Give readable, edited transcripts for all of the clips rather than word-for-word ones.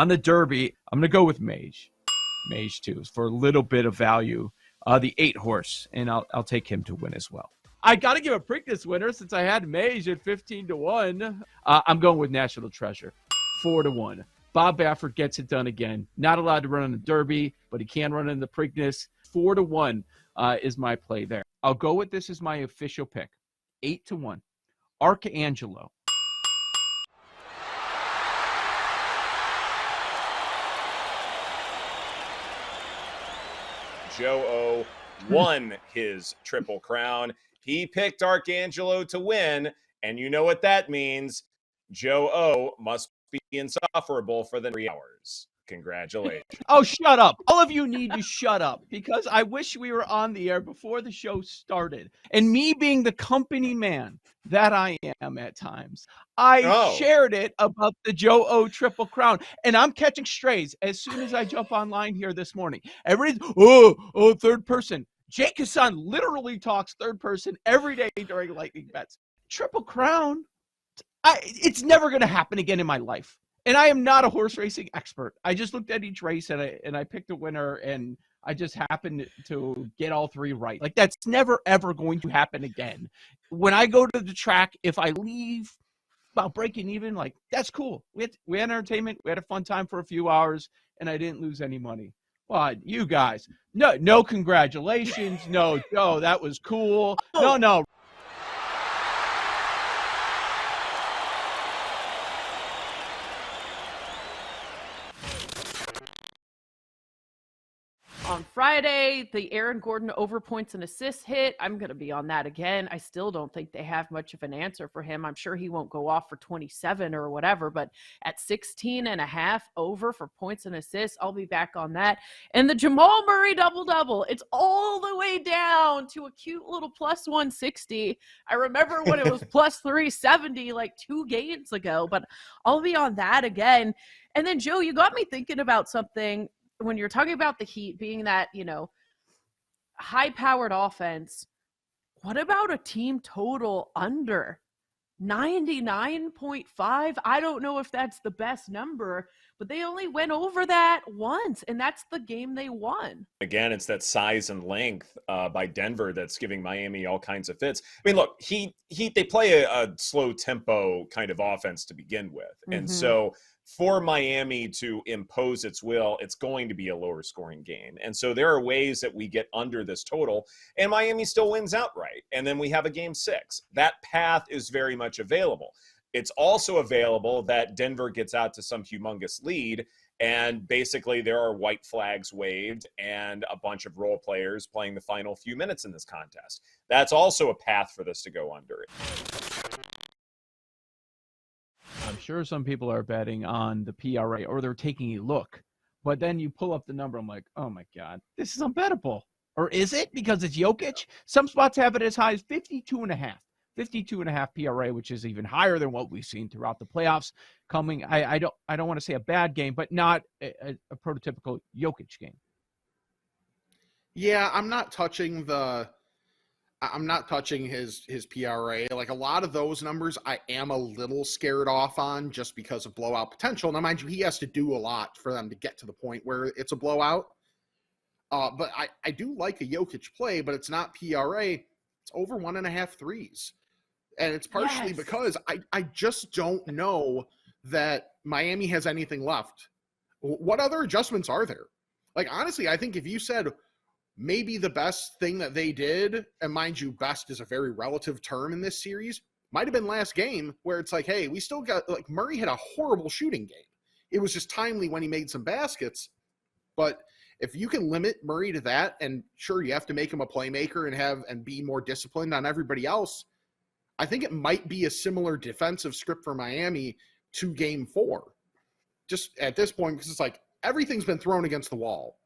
On the Derby, I'm going to go with Mage. Mage too, for a little bit of value. The 8 horse, and I'll take him to win as well. I got to give a Preakness winner since I had Mage at 15-1. I'm going with National Treasure, 4-1. Bob Baffert gets it done again. Not allowed to run in the Derby, but he can run in the Preakness. 4-1 is my play there. I'll go with this as my official pick. 8-1. Archangelo. Joe O won his Triple Crown. He picked Archangelo to win, and you know what that means. Joe O must be insufferable for the 3 hours. Congratulations. Oh, shut up. All of you need to shut up because I wish we were on the air before the show started. And me being the company man that I am at times, I shared it about the Joe O Triple Crown. And I'm catching strays as soon as I jump online here this morning. Everybody's, third person. Jake Hassan literally talks third person every day during Lightning Bets. Triple Crown, it's never going to happen again in my life. And I am not a horse racing expert. I just looked at each race and I picked a winner, and I just happened to get all 3 right. Like, that's never, ever going to happen again. When I go to the track, if I leave about breaking even, like, that's cool. We had entertainment. We had a fun time for a few hours, and I didn't lose any money. But you guys, no congratulations. No, Joe, that was cool. No. On Friday, the Aaron Gordon over points and assists hit. I'm going to be on that again. I still don't think they have much of an answer for him. I'm sure he won't go off for 27 or whatever, but at 16.5 over for points and assists, I'll be back on that. And the Jamal Murray double-double, it's all the way down to a cute little plus 160. I remember when it was plus 370 like 2 games ago, but I'll be on that again. And then, Joe, you got me thinking about something. When you're talking about the Heat being that, high-powered offense, what about a team total under 99.5? I don't know if that's the best number, but they only went over that once, and that's the game they won. Again, it's that size and length by Denver that's giving Miami all kinds of fits. I mean, look, they play a slow tempo kind of offense to begin with. Mm-hmm. And so for Miami to impose its will, it's going to be a lower scoring game. And so there are ways that we get under this total, and Miami still wins outright. And then we have a game 6. That path is very much available. It's also available that Denver gets out to some humongous lead, and basically there are white flags waved and a bunch of role players playing the final few minutes in this contest. That's also a path for this to go under. I'm sure some people are betting on the PRA or they're taking a look, but then you pull up the number. I'm like, oh my God, this is unbettable. Or is it because it's Jokic? Some spots have it as high as 52.5. 52.5 PRA, which is even higher than what we've seen throughout the playoffs coming. I don't want to say a bad game, but not a prototypical Jokic game. Yeah, I'm not touching his PRA. Like, a lot of those numbers I am a little scared off on just because of blowout potential. Now, mind you, he has to do a lot for them to get to the point where it's a blowout. But I do like a Jokic play, but it's not PRA. It's over 1.5 threes. And it's partially because I just don't know that Miami has anything left. What other adjustments are there? Like, honestly, I think if you said maybe the best thing that they did, and mind you, best is a very relative term in this series, might have been last game where it's like, hey, we still got, like, Murray had a horrible shooting game. It was just timely when he made some baskets. But if you can limit Murray to that, and sure, you have to make him a playmaker and be more disciplined on everybody else, I think it might be a similar defensive script for Miami to game 4. Just at this point, because it's like everything's been thrown against the wall.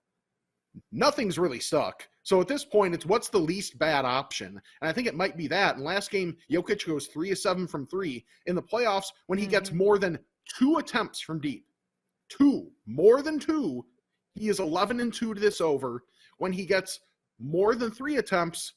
Nothing's really stuck. So at this point, it's what's the least bad option? And I think it might be that. And last game, Jokic goes 3 of 7 from 3. In the playoffs, when he gets more than 2 attempts from deep, more than 2, he is 11-2 to this over. When he gets more than 3 attempts,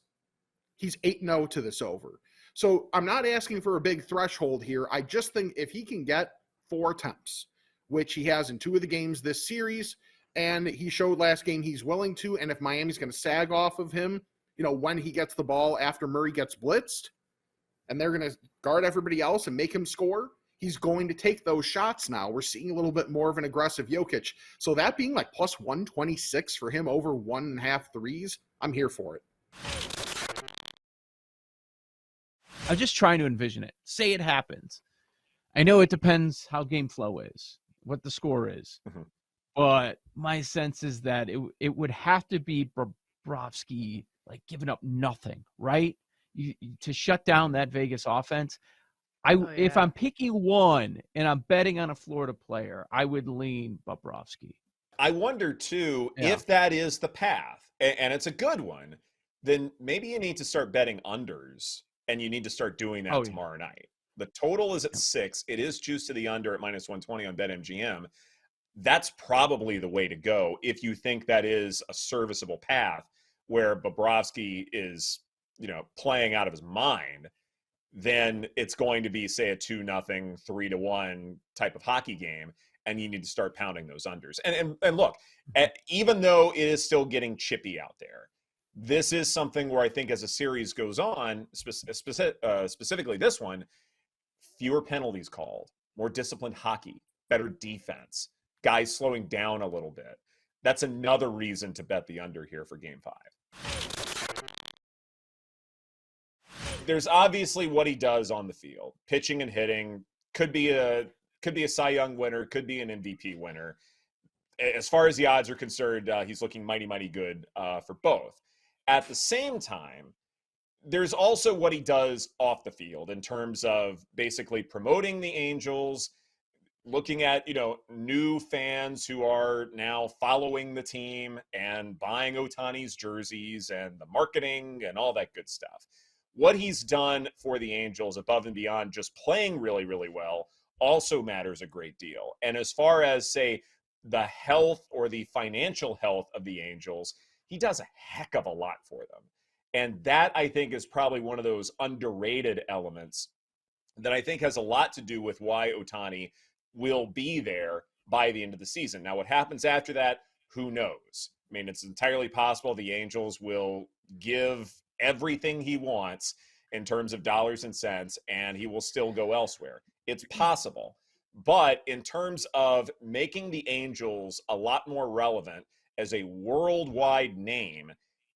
he's 8-0 to this over. So I'm not asking for a big threshold here. I just think if he can get 4 attempts which he has in 2 of the games this series. And he showed last game he's willing to. And if Miami's going to sag off of him, when he gets the ball after Murray gets blitzed, and they're going to guard everybody else and make him score, he's going to take those shots now. We're seeing a little bit more of an aggressive Jokic. So that being like plus 126 for him over 1.5 threes, I'm here for it. I'm just trying to envision it. Say it happens. I know it depends how game flow is, what the score is. Mm-hmm. But my sense is that it would have to be Bobrovsky like giving up nothing, right? To shut down that Vegas offense. If I'm picking one and I'm betting on a Florida player, I would lean Bobrovsky. I wonder too, if that is the path, and it's a good one, then maybe you need to start betting unders, and you need to start doing that tomorrow night. The total is at 6. It is juiced to the under at minus 120 on BetMGM. That's probably the way to go if you think that is a serviceable path where Bobrovsky is, playing out of his mind. Then it's going to be, say, a 2-0, 3-1 type of hockey game, and you need to start pounding those unders. And look, even though it is still getting chippy out there, this is something where I think as a series goes on, specifically this one, fewer penalties called, more disciplined hockey, better defense, guys slowing down a little bit. That's another reason to bet the under here for Game 5. There's obviously what he does on the field, pitching and hitting. Could be a Cy Young winner, could be an MVP winner. As far as the odds are concerned, he's looking mighty, mighty good for both. At the same time, there's also what he does off the field in terms of basically promoting the Angels, looking at, new fans who are now following the team and buying Ohtani's jerseys and the marketing and all that good stuff. What he's done for the Angels above and beyond just playing really, really well also matters a great deal. And as far as, say, the health or the financial health of the Angels, he does a heck of a lot for them. And that, I think, is probably one of those underrated elements that I think has a lot to do with why Ohtani will be there by the end of the season. Now, what happens after that, who knows? I mean, it's entirely possible the Angels will give everything he wants in terms of dollars and cents, and he will still go elsewhere. It's possible. But in terms of making the Angels a lot more relevant as a worldwide name,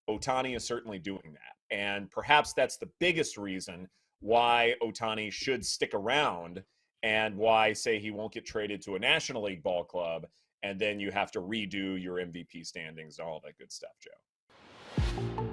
Ohtani is certainly doing that. And perhaps that's the biggest reason why Ohtani should stick around and why, say, he won't get traded to a National League ball club, and then you have to redo your MVP standings and all that good stuff, Joe.